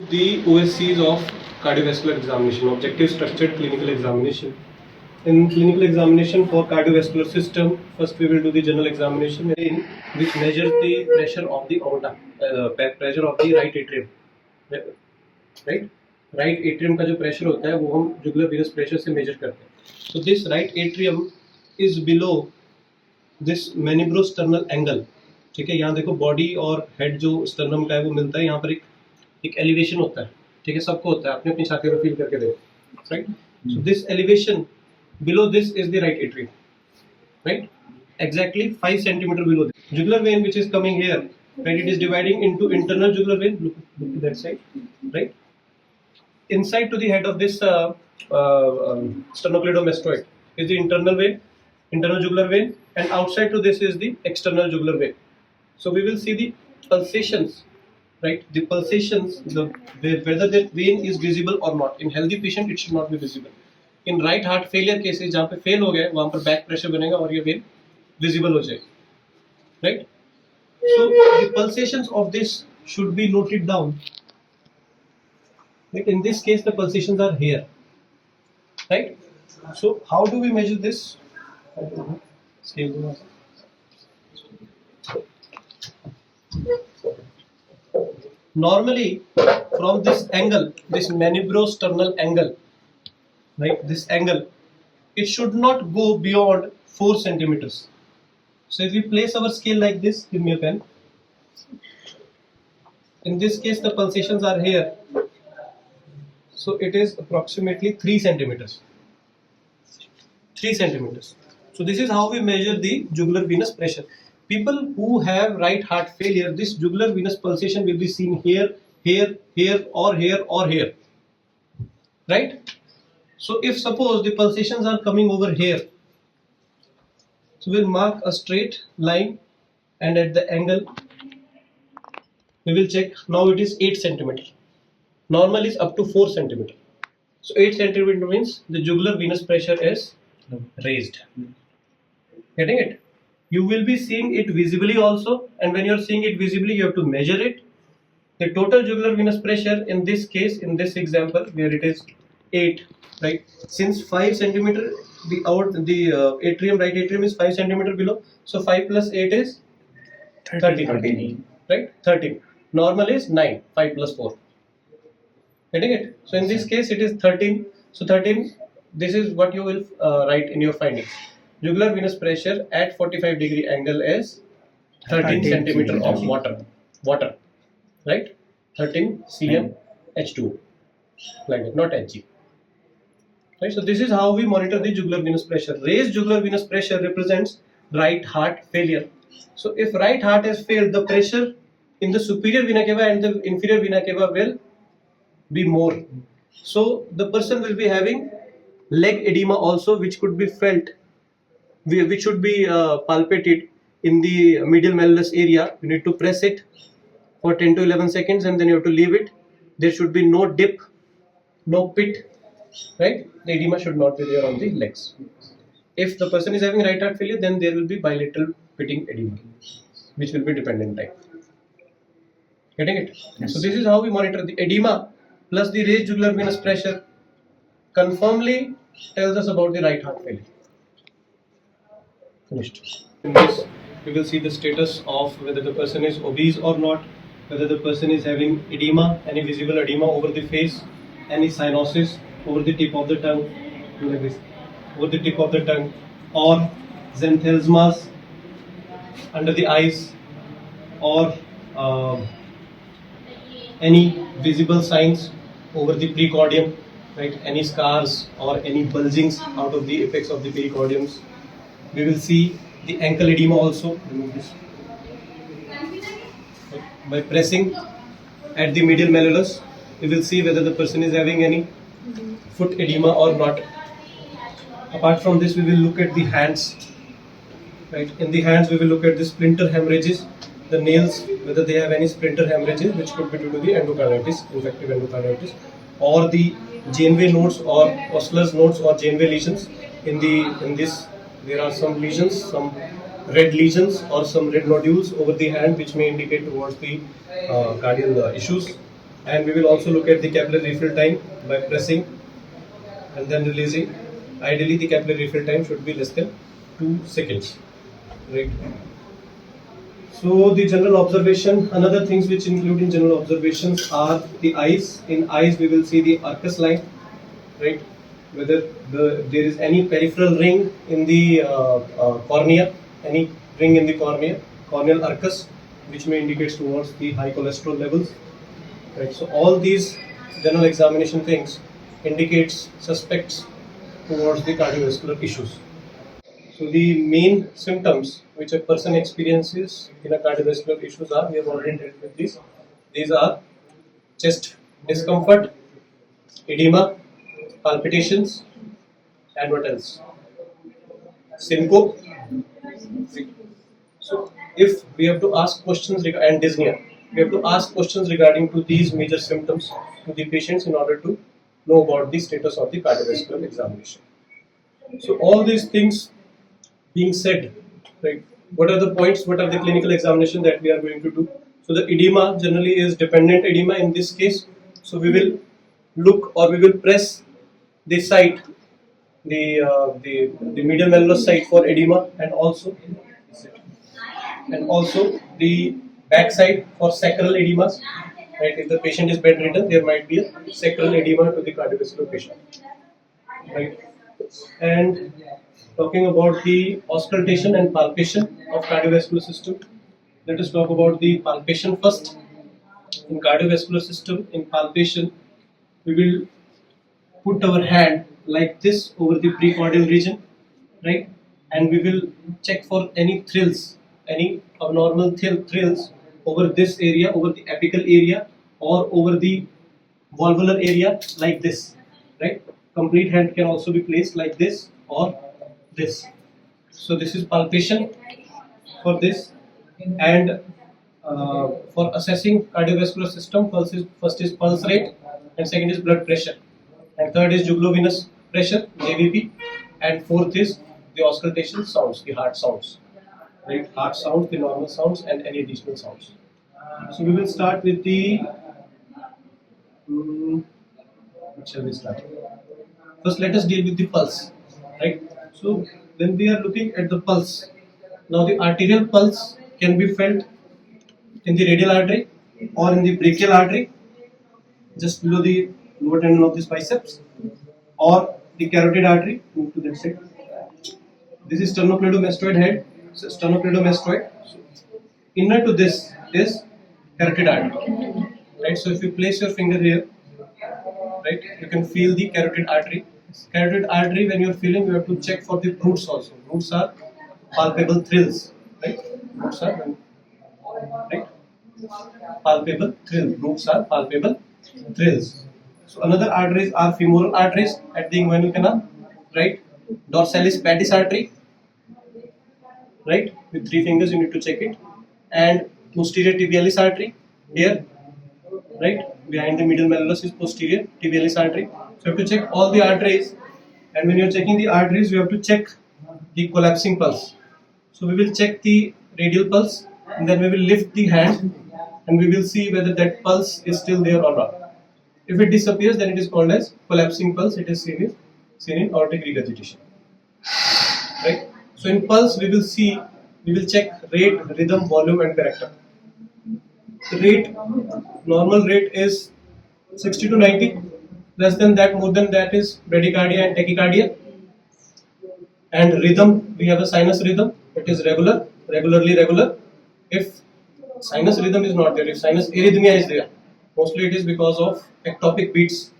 The OSCEs of cardiovascular examination, objective structured clinical examination. In clinical examination for cardiovascular system, first we will do the general examination which measures the pressure of the aorta, pressure of the right atrium, right? Right atrium का जो pressure होता है वो हम jugular venous pressure से measure करते हैं. So this right atrium is below this manibro-sternal angle. ठीक है, यहाँ देखो बॉडी और हेड जो स्टर्नम का है वो मिलता है, यहाँ पर एक एलिवेशन होता है. ठीक है, सबको होता है, आपने अपनी छाती में फील करके देखो, right? So this elevation below this is the right atrium, right? Exactly 5 centimeter below this. Jugular vein which is coming here, right? It is dividing into internal jugular vein. Look to that side, right? Inside to the head of this sternocleidomastoid is the internal vein, internal jugular vein, and outside to this is the external jugular vein. So we will see the pulsations, right? The pulsations, whether that vein is visible or not. In healthy patient, it should not be visible. In right heart failure cases, जहाँ पे fail हो गए वहाँ पर back pressure बनेगा और ये when visible हो जाएगा, right? So the pulsations of this should be noted down. Like in this case, the pulsations are here, right? So how do we measure this? Normally, from this angle, this manibro-sternal angle, right, this angle, it should not go beyond 4 centimeters. So if we place our scale like this, give me a pen. In this case, the pulsations are here. So it is approximately 3 centimeters. 3 centimeters. So this is how we measure the jugular venous pressure. People who have right heart failure, this jugular venous pulsation will be seen here, here, here, or here, or here, right? So if suppose the pulsations are coming over here, so we'll mark a straight line and at the angle we will check. Now it is 8 centimeter. Normal is up to 4 centimeter. So 8 centimeter means the jugular venous pressure is raised. Getting it? You will be seeing it visibly also, and when you are seeing it visibly, you have to measure it. The total jugular venous pressure in this case, in this example, where it is 8, right? Since 5 centimeter, the atrium, right atrium is 5 centimeter below. So 5 plus 8 is 13, right? 13. Normal is 9. 5 plus 4. Getting it? So in this case, it is 13. So 13. This is what you will write in your findings. Jugular venous pressure at 45-degree angle is 13 centimeter of water, right? 13 cm H2O, like that, not Hg. Right, so this is how we monitor the jugular venous pressure. Raised jugular venous pressure represents right heart failure. So if right heart has failed, the pressure in the superior vena cava and the inferior vena cava will be more. So the person will be having leg edema also, which could be felt, which should be palpated in the medial malleolus area. You need to press it for 10 to 11 seconds and then you have to leave it. There should be no dip, no pit, right? The edema should not be there on the legs. If the person is having right heart failure, then there will be bilateral pitting edema, which will be dependent type. Getting it? Yes. So this is how we monitor the edema plus the raised jugular venous pressure confirmly tells us about the right heart failure. Finished. In this, we will see the status of whether the person is obese or not, whether the person is having edema, any visible edema over the face, any cyanosis over the tip of the tongue, like this, over the tip of the tongue, or xanthelasmas under the eyes, or any visible signs over the pericardium, right? Any scars or any bulgings out of the apex of the pericardiums. We will see the ankle edema also. Remove this. Right. By pressing at the medial malleolus, we will see whether the person is having any foot edema or not. Apart from this, we will look at the hands. Right. In the hands, we will look at the splinter hemorrhages, the nails, whether they have any splinter hemorrhages, which could be due to the endocarditis, infective endocarditis, or the Janeway nodes or Osler's nodes or Janeway lesions. In this, there are some lesions, some red lesions or some red nodules over the hand, which may indicate towards the cardiac issues. And we will also look at the capillary refill time by pressing and then releasing. Ideally, the capillary refill time should be less than 2 seconds. Right. So the general observation, another things which include in general observations are the eyes. In eyes, we will see the arcus line, right? Whether there is any peripheral ring in the cornea, any ring in the cornea, corneal arcus, which may indicate towards the high cholesterol levels. Right. So all these general examination things indicates suspects towards the cardiovascular issues. So the main symptoms which a person experiences in a cardiovascular issues are, we have already dealt with these. These are chest discomfort, edema, palpitations, and what else? Syncope. So if we have to ask questions and dyspnea, we have to ask questions regarding to these major symptoms to the patients in order to know about the status of the cardiovascular examination. So all these things being said, right? What are the points? What are the clinical examination that we are going to do? So the edema generally is dependent edema in this case. So we will look or we will press the site, the medial malleolus site for edema, and also the back side for sacral edemas. Right? If the patient is bedridden, there might be a sacral edema to the cardiovascular patient. Right? And talking about the auscultation and palpation of cardiovascular system, let us talk about the palpation first. In cardiovascular system, in palpation, we will put our hand like this over the precordial region, right? And we will check for any thrills, any abnormal thrills over this area, over the apical area, or over the valvular area, like this, right? Complete hand can also be placed like this or this. So this is palpation for this, and for assessing cardiovascular system, first is pulse rate, and second is blood pressure, and third is jugulovenous pressure (JVP), and fourth is the auscultation sounds, the heart sounds, right? Heart sounds, the normal sounds, and any additional sounds. So we will start with the. What shall we start? First, let us deal with the pulse, right? So when we are looking at the pulse, now the arterial pulse can be felt in the radial artery or in the brachial artery, just below the lower tendon of this biceps, or the carotid artery. Move to that side. This is sternocleidomastoid head. So sternocleidomastoid. So inner to this is carotid artery, right? So if you place your finger here, right, you can feel the carotid artery. Carotid artery, when you are feeling, you have to check for the roots also. Roots are palpable thrills, right? Roots are right. Palpable thrills. Roots are palpable thrills. So another arteries are femoral arteries at the inguinal canal, right? Dorsalis pedis artery, right? With 3 fingers you need to check it, and posterior tibialis artery here, right? Behind the medial malleolus is posterior tibialis artery. So you have to check all the arteries, and when you are checking the arteries, you have to check the collapsing pulse. So we will check the radial pulse, and then we will lift the hand, and we will see whether that pulse is still there or not. If it disappears, then it is called as collapsing pulse. It is seen in aortic regurgitation. Right? So in pulse, we will check rate, rhythm, volume, and character. The rate, normal rate is 60 to 90. Less than that, more than that is bradycardia and tachycardia. And rhythm, we have a sinus rhythm. It is regularly regular. If sinus rhythm is not there, if sinus arrhythmia is there, mostly it is because of ectopic beats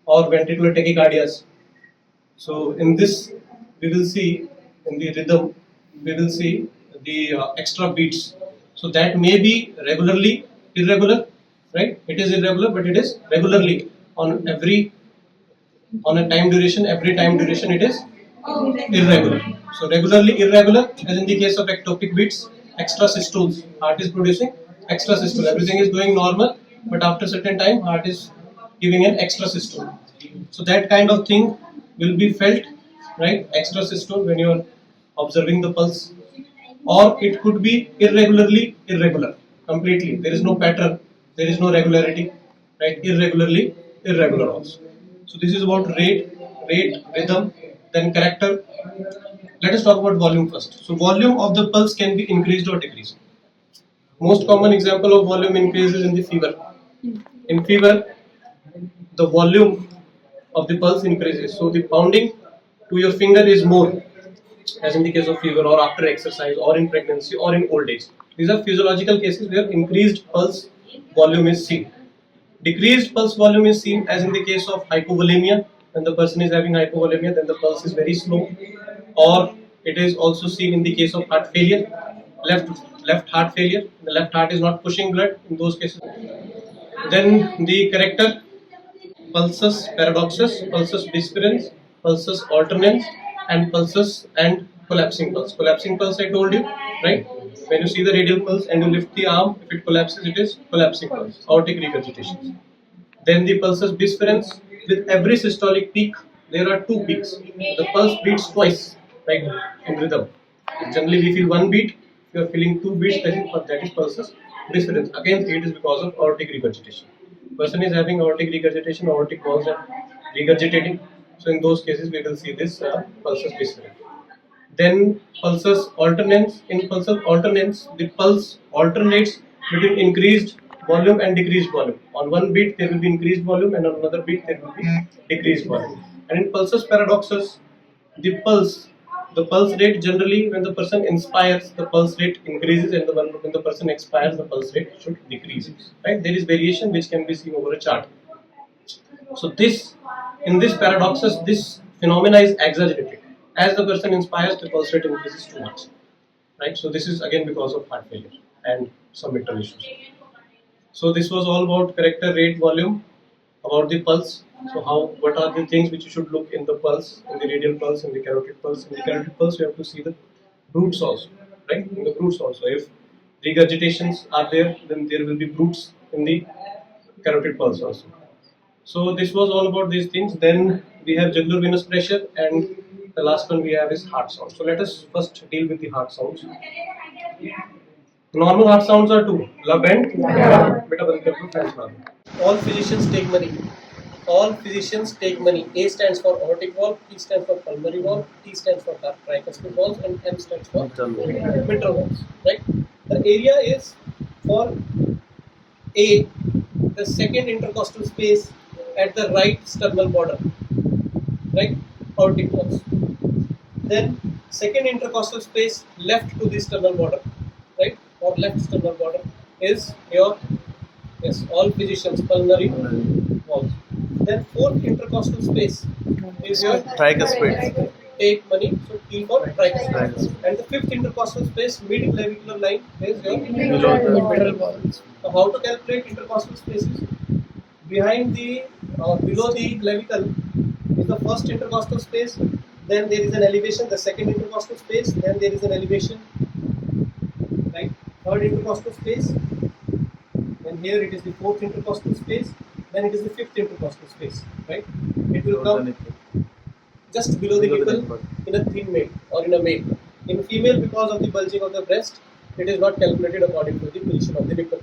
or ventricular tachycardias. So in this, we will see in the rhythm, we will see the extra beats. So that may be regularly irregular, right? It is irregular, but it is regularly on a time duration. Every time duration it is irregular. So regularly irregular, as in the case of ectopic beats, extra systoles. Heart is producing extra systole. Everything is going normal, but after certain time, heart is giving an extra systole. So that kind of thing will be felt, right? Extra systole when you are observing the pulse, or it could be irregular completely. There is no pattern, there is no regularity, right? Irregular also. So this is about rate, rhythm, then character. Let us talk about volume first. So volume of the pulse can be increased or decreased. Most common example of volume increase is in the fever. In fever, the volume of the pulse increases. So the pounding to your finger is more, as in the case of fever or after exercise or in pregnancy or in old age. These are physiological cases where increased pulse volume is seen. Decreased pulse volume is seen as in the case of hypovolemia. When the person is having hypovolemia, then the pulse is very slow. Or it is also seen in the case of heart failure, left heart failure. The left heart is not pushing blood in those cases. Then the character: pulsus paradoxus, pulsus bisperans, pulsus alternans, and pulsus and collapsing pulse. Collapsing pulse I told you, right? When you see the radial pulse and you lift the arm, if it collapses, it is collapsing pulse, aortic regurgitation. Then the pulsus bisperans. With every systolic peak, there are two peaks. The pulse beats twice, right, in rhythm. Generally, we feel one beat. If you are feeling two beats, that is pulsus bisperans. Again, it is because of aortic regurgitation. Person is having aortic regurgitation, aortic walls are regurgitating. So in those cases, we will see this pulsus bisperans. Then pulsus alternans. In pulsus alternans, the pulse alternates between increased volume and decreased volume. On one beat there will be increased volume, and on another beat there will be decreased volume. And in pulsus paradoxus, the pulse rate generally, when the person inspires, the pulse rate increases, and when the person expires, the pulse rate should decrease. Right? There is variation which can be seen over a chart. So in this paradoxus, this phenomena is exaggerated. As the person inspires, the pulse rate increases too much. Right? So this is again because of heart failure and some mitral issues. So this was all about character, rate, volume, about the pulse. So what are the things which you should look in the pulse, in the radial pulse, in the carotid pulse. In the carotid pulse, you have to see the brutes also, right? In the brutes also. If regurgitations are there, then there will be brutes in the carotid pulse also. So this was all about these things. Then we have jugular venous pressure, and the last one we have is heart sound. So let us first deal with the heart sounds. Normal heart sounds are two: lub and beta band karlo, fans मारो. All physicians take money. All physicians take money. A stands for aortic valve, P stands for pulmonary valve, T stands for tricuspid valves, and M stands for mitral valves. Right? The area is for A, the second intercostal space at the right sternal border, right? Aortic valves. Then second intercostal space left to the sternal border, right? Or left sternal border is your, yes, all physicians pulmonary valves. Then fourth intercostal space is your tricuspid. Take money, so T for tricuspid. And the fifth intercostal space, mid-clavicular line, is your mitral valves. So how to calculate intercostal spaces? Behind the below the clavicle is the first intercostal space. Then there is an elevation, the second intercostal space. Then there is an elevation, right? Third intercostal space. And here it is the fourth intercostal space. Then it is the fifth intercostal space, right? It will come just below the nipple in a thin male or in a male. In female, because of the bulging of the breast, it is not calculated according to the position of the nipple.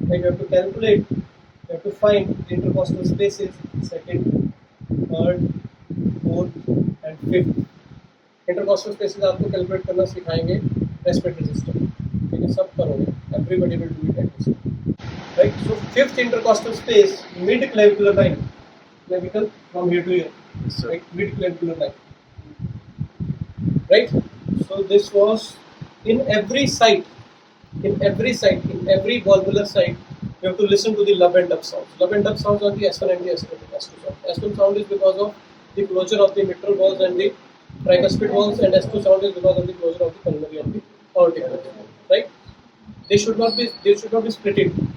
Right? You have to calculate, you have to find the intercostal spaces, second, third, fourth, and fifth. Intercostal spaces आपको calculate करना सिखाएंगे respiratory system. ठीक है, सब करोगे. Everybody will do it at this time. Right? So fifth intercostal space, mid-clavicular line, clavicle from here to here. Right, mid-clavicular line. Right. So this was in every site, in every valvular site. You have to listen to the lub and dub sounds. Lub and dub sounds are the S1 and the S2 sound. S1 sound is because of the closure of the mitral valves and the tricuspid valves, and S2 sound is because of the closure of the pulmonary and the aortic valves. Right. They should not be split into.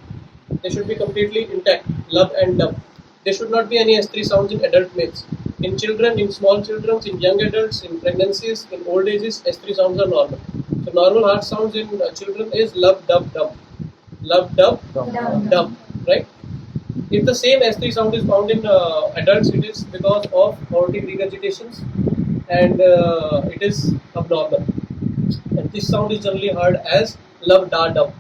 They should be completely intact. Lub and dub. There should not be any S3 sounds in adult males. In children, in small children, in young adults, in pregnancies, in old ages, S3 sounds are normal. So normal heart sounds in children is lub, dub, dum. Lub, dub, dum. Right? If the same S3 sound is found in adults, it is because of aortic regurgitations, and it is abnormal. And this sound is generally heard as lub, da, dum.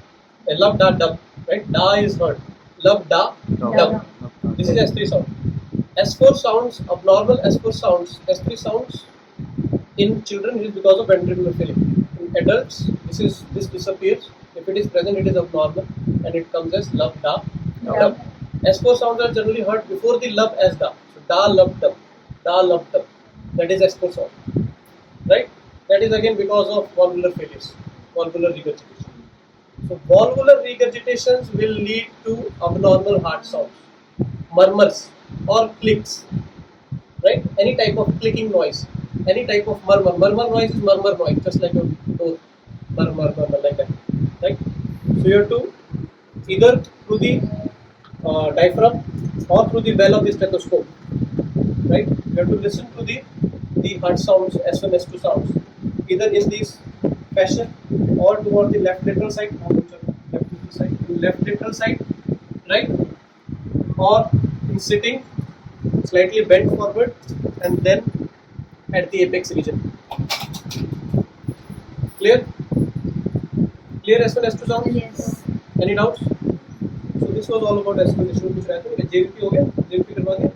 Lub, da, dum. Right? Da is heard. Lub, da, dum. This is S3 sound. S4 sounds, abnormal S4 sounds, S3 sounds in children is because of ventricular filling. In adults, this disappears. If it is present, it is abnormal and it comes as lub, da, dum. S4 sounds are generally heard before the lub as da. So da, lub, dum, da, lub, dum. That is S4 sound, right? That is again because of valvular failures, valvular regurgitation. So valvular regurgitations will lead to abnormal heart sounds, murmurs or clicks, right? Any type of clicking noise, any type of murmur. Murmur noise is murmur noise, just like a door, murmur, like that, right? So you have to either through the diaphragm or through the bell of the stethoscope, right? You have to listen to the heart sounds, S1, S2 sounds, either in this fashion or towards the left lateral side, left lateral side, right? Or in sitting, slightly bent forward, and then at the apex region. Clear? Clear S1, S2 sound? Yes. Any doubts? So this was all about S1, S2 कुछ रहता है JVP हो गया JVP करवा दिया